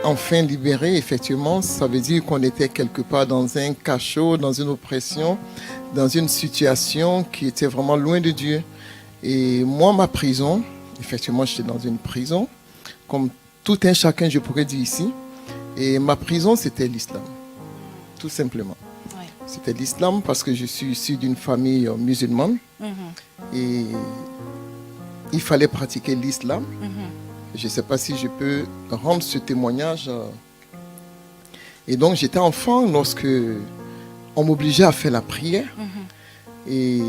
enfin libérés, effectivement, ça veut dire qu'on était quelque part dans un cachot, dans une oppression, dans une situation qui était vraiment loin de Dieu. Et moi, ma prison, effectivement, j'étais dans une prison, comme tout un chacun, je pourrais dire ici. Et ma prison, c'était l'islam, tout simplement. Ouais. C'était l'islam parce que je suis issu d'une famille musulmane. Et il fallait pratiquer l'islam. Je ne sais pas si je peux rendre ce témoignage. Et donc, j'étais enfant lorsque on m'obligeait à faire la prière. Et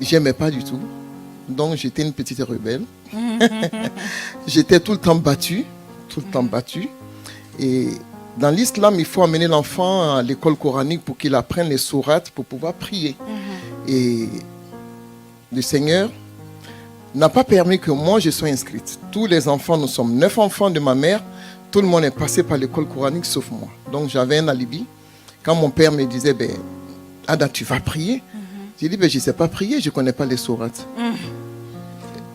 je n'aimais pas du tout. Donc, j'étais une petite rebelle. J'étais tout le temps battu. Tout le temps battu. Et dans l'islam, il faut amener l'enfant à l'école coranique pour qu'il apprenne les sourates pour pouvoir prier. Et le Seigneur n'a pas permis que moi je sois inscrite. Tous les enfants, nous sommes 9 enfants de ma mère, tout le monde est passé par l'école coranique sauf moi. Donc j'avais un alibi. Quand mon père me disait, Ada, tu vas prier? J'ai dit, je ne sais pas prier, je ne connais pas les sourates.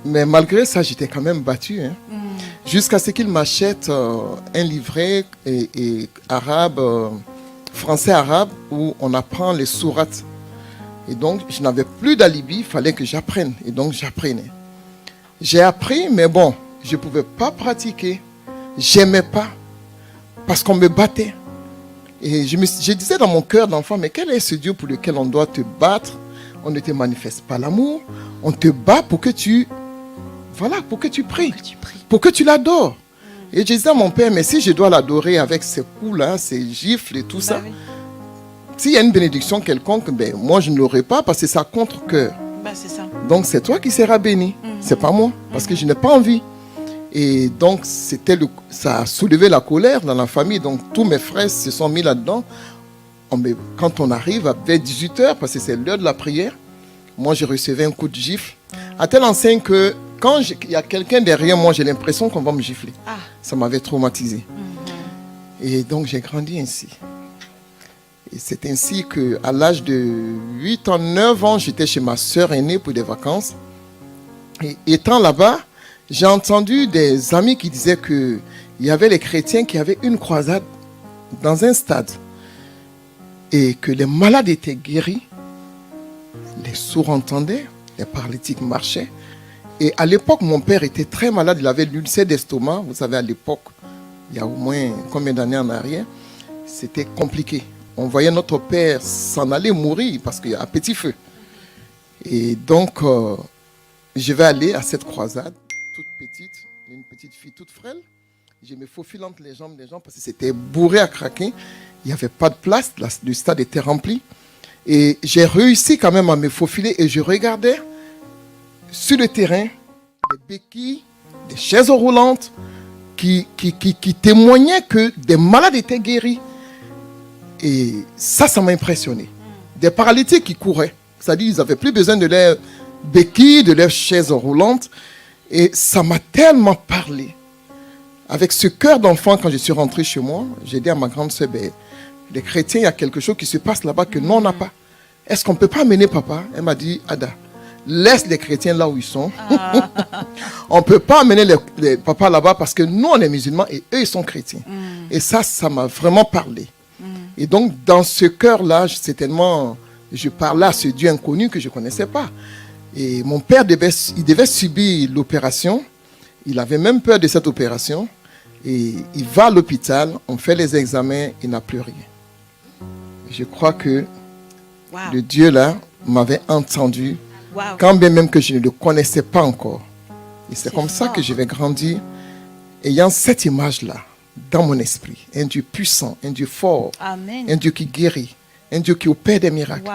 Mais malgré ça, j'étais quand même battu. Jusqu'à ce qu'il m'achète un livret arabe, français-arabe, où on apprend les sourates. Et donc, je n'avais plus d'alibi, il fallait que j'apprenne. Et donc, j'apprenais. J'ai appris, mais bon, je ne pouvais pas pratiquer. J'aimais pas, parce qu'on me battait. Et je disais dans mon cœur d'enfant, mais quel est ce Dieu pour lequel on doit te battre? On ne te manifeste pas l'amour. On te bat pour que tu... Voilà, pour que tu pries. Pour que tu l'adores. Et je disais à mon père, mais si je dois l'adorer avec ces coups-là, ces gifles et tout ça... Oui. S'il y a une bénédiction quelconque, moi je ne l'aurai pas parce que c'est à contre-cœur. C'est ça. Donc c'est toi qui seras béni, c'est pas moi, parce que je n'ai pas envie. Et donc ça a soulevé la colère dans la famille, donc tous mes frères se sont mis là-dedans. Quand on arrive vers 18h, parce que c'est l'heure de la prière, moi je recevais un coup de gifle, à telle enseigne que quand il y a quelqu'un derrière moi, j'ai l'impression qu'on va me gifler. Ça m'avait traumatisé. Et donc j'ai grandi ainsi. Et c'est ainsi qu'à l'âge de 8 ans, 9 ans, j'étais chez ma sœur aînée pour des vacances. Et étant là-bas, j'ai entendu des amis qui disaient qu'il y avait les chrétiens qui avaient une croisade dans un stade. Et que les malades étaient guéris, les sourds entendaient, les paralytiques marchaient. Et à l'époque, mon père était très malade, il avait l'ulcère d'estomac. Vous savez, à l'époque, il y a au moins combien d'années en arrière, c'était compliqué. On voyait notre père s'en aller mourir parce qu'il y a un petit feu. Et donc, je vais aller à cette croisade, toute petite, une petite fille toute frêle. Je me faufile entre les jambes des gens parce que c'était bourré à craquer. Il n'y avait pas de place, le stade était rempli. Et j'ai réussi quand même à me faufiler et je regardais sur le terrain des béquilles, des chaises roulantes qui témoignaient que des malades étaient guéris. Et ça m'a impressionné. Des paralytiques qui couraient. C'est-à-dire qu'ils n'avaient plus besoin de leurs béquilles, de leurs chaises roulantes. Et ça m'a tellement parlé. Avec ce cœur d'enfant, quand je suis rentré chez moi, j'ai dit à ma grande sœur, les chrétiens, il y a quelque chose qui se passe là-bas que nous, on n'a pas. Est-ce qu'on ne peut pas amener papa? Elle m'a dit, Ada, laisse les chrétiens là où ils sont. On ne peut pas amener les papas là-bas parce que nous, on est musulmans et eux, ils sont chrétiens. Et ça m'a vraiment parlé. Et donc, dans ce cœur-là, certainement, je parlais à ce Dieu inconnu que je ne connaissais pas. Et mon père, il devait subir l'opération. Il avait même peur de cette opération. Et il va à l'hôpital, on fait les examens, il n'a plus rien. Je crois que le Dieu là m'avait entendu, quand bien même que je ne le connaissais pas encore. Et c'est comme ça que je vais grandir, ayant cette image-là dans mon esprit. Un Dieu puissant, un Dieu fort, Amen. Un Dieu qui guérit, un Dieu qui opère des miracles.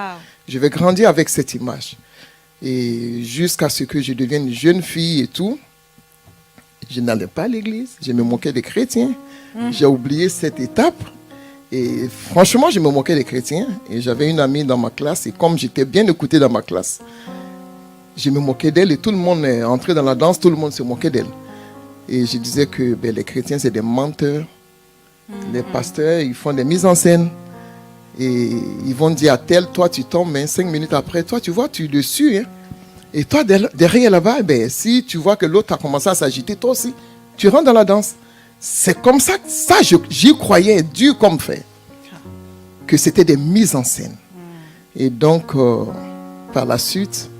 Je vais grandir avec cette image. Et jusqu'à ce que je devienne une jeune fille et tout, je n'allais pas à l'église, je me moquais des chrétiens. J'ai oublié cette étape. Et franchement, je me moquais des chrétiens. Et j'avais une amie dans ma classe. Et comme j'étais bien écouté dans ma classe, je me moquais d'elle. Et tout le monde est entré dans la danse, tout le monde se moquait d'elle. Et je disais que les chrétiens, c'est des menteurs. Les pasteurs, ils font des mises en scène. Et ils vont dire à tel, toi tu tombes, mais 5 minutes après, toi tu vois, tu le suis. Hein. Et toi, derrière là-bas, si tu vois que l'autre a commencé à s'agiter, toi aussi, tu rentres dans la danse. C'est comme ça, j'y croyais dur comme fait, que c'était des mises en scène. Et donc, par la suite,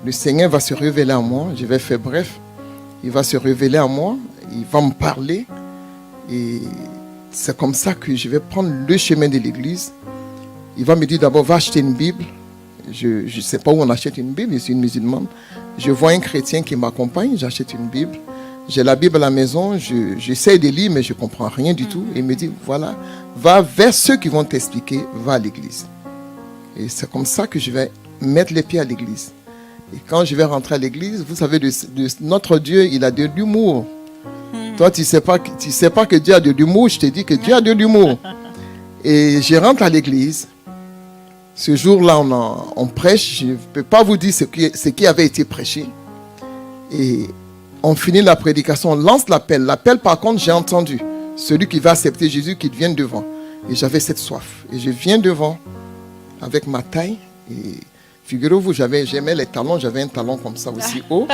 le Seigneur va se révéler à moi. Je vais faire bref. Il va se révéler à moi. Il va me parler. Et c'est comme ça que je vais prendre le chemin de l'église. Il va me dire d'abord, va acheter une Bible. Je ne sais pas où on achète une Bible. Je suis une musulmane. Je vois un chrétien qui m'accompagne. J'achète une Bible. J'ai la Bible à la maison. J'essaie de lire, mais je ne comprends rien du tout. Et il me dit, voilà, va vers ceux qui vont t'expliquer. Va à l'église. Et c'est comme ça que je vais mettre les pieds à l'église. Et quand je vais rentrer à l'église, vous savez, notre Dieu, il a de l'humour. Toi, tu sais pas que Dieu a de l'humour. Je te dis que Dieu a de l'humour. Et je rentre à l'église. Ce jour-là, on prêche. Je ne peux pas vous dire ce qui avait été prêché. Et on finit la prédication, on lance l'appel. L'appel, par contre, j'ai entendu. Celui qui va accepter Jésus, qui vient devant. Et j'avais cette soif. Et je viens devant avec ma taille. Et figurez-vous, j'aimais les talons. J'avais un talon comme ça aussi haut.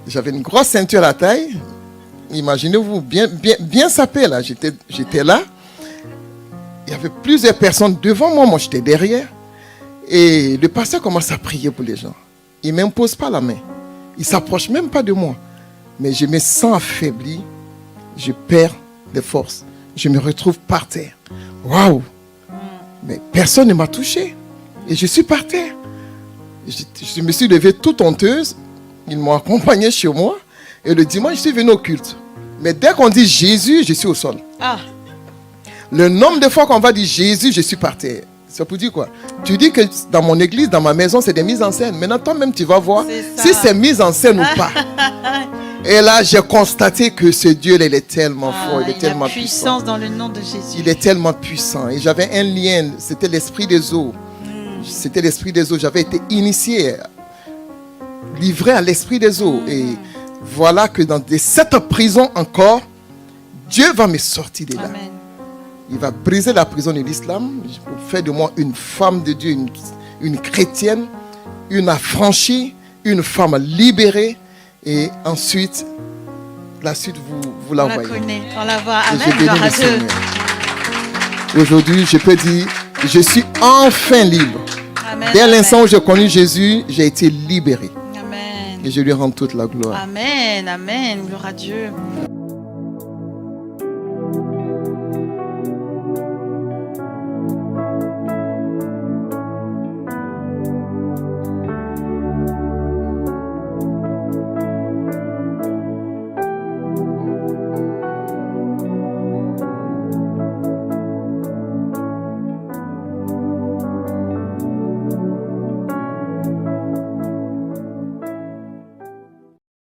J'avais une grosse ceinture à la taille. Imaginez-vous, bien sapé là. J'étais là. Il y avait plusieurs personnes devant moi. Moi, j'étais derrière. Et le pasteur commence à prier pour les gens. Il ne m'impose pas la main. Il ne s'approche même pas de moi. Mais je me sens affaibli. Je perds des forces. Je me retrouve par terre. Waouh! Mais personne ne m'a touché. Et je suis par terre. Je me suis levé toute honteuse. Ils m'ont accompagné chez moi. Et le dimanche, je suis venu au culte. Mais dès qu'on dit Jésus, je suis au sol. Ah. Le nombre de fois qu'on va dire Jésus, je suis par terre. C'est pour dire quoi? Tu dis que dans mon église, dans ma maison, c'est des mises en scène. Maintenant, toi-même, tu vas voir si c'est mise en scène ou pas. Et là, j'ai constaté que ce Dieu, il est tellement fort, il est tellement puissant. Puissance dans le nom de Jésus. Il est tellement puissant. Et j'avais un lien, c'était l'esprit des eaux. C'était l'esprit des eaux. J'avais été initié, livré à l'esprit des eaux. Et voilà que dans cette prison encore, Dieu va me sortir de là. Amen. Il va briser la prison de l'islam pour faire de moi une femme de Dieu, une chrétienne, une affranchie, une femme libérée. Et ensuite, la suite, vous la voyez. On la voit. Amen. Gloire à Dieu. Aujourd'hui, je peux dire, je suis enfin libre. Amen. Dès l'instant où j'ai connu Jésus, j'ai été libéré. Amen. Et je lui rends toute la gloire. Amen. Amen. Gloire à Dieu.